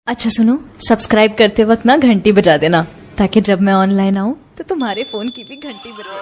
अच्छा सुनो, सब्सक्राइब करते वक्त ना घंटी बजा देना ताकि जब मैं ऑनलाइन आऊँ तो तुम्हारे फोन की भी घंटी बजे।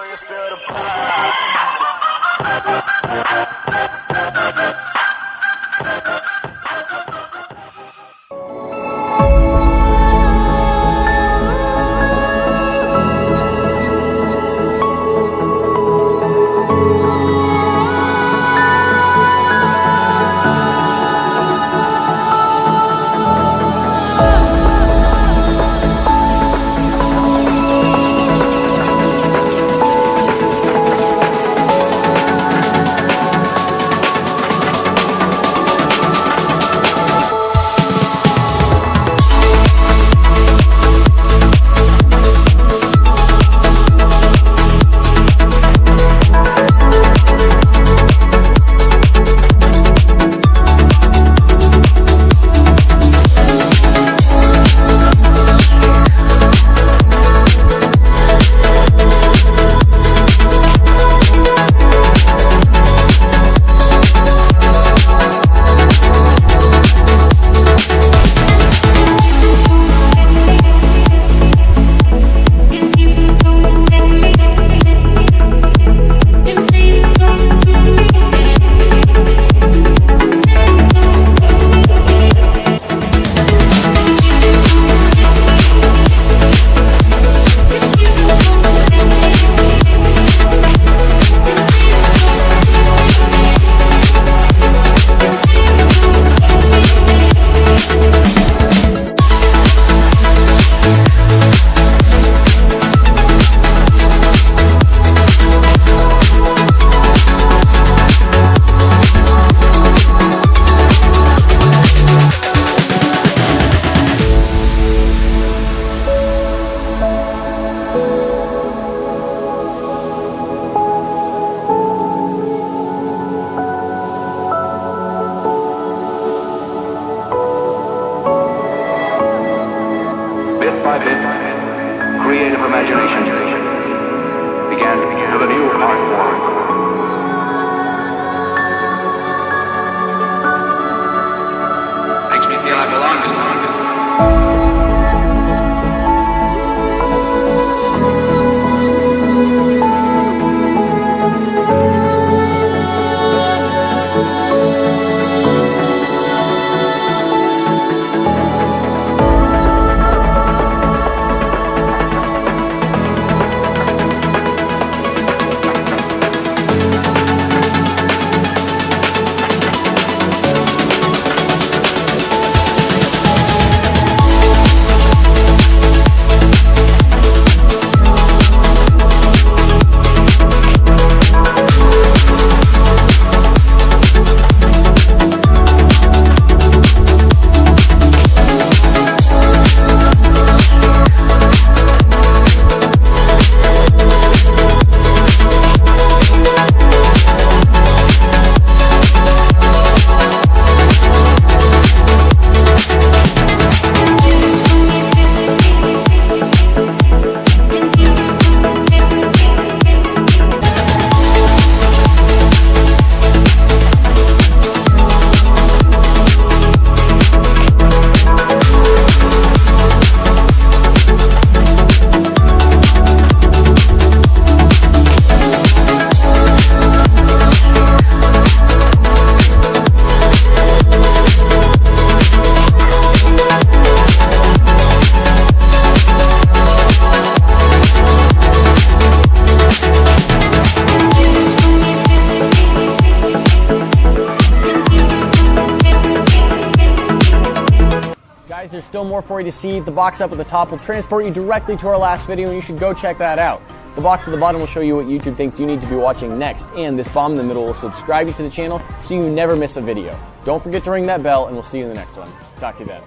By bit, creative imagination began with a new art form. Makes me feel I belong to something. Guys, there's still more for you to see. The box up at the top will transport you directly to our last video, and you should go check that out. The box at the bottom will show you what YouTube thinks you need to be watching next, and this bomb in the middle will subscribe you to the channel so you never miss a video. Don't forget to ring that bell, and we'll see you in the next one. Talk to you then.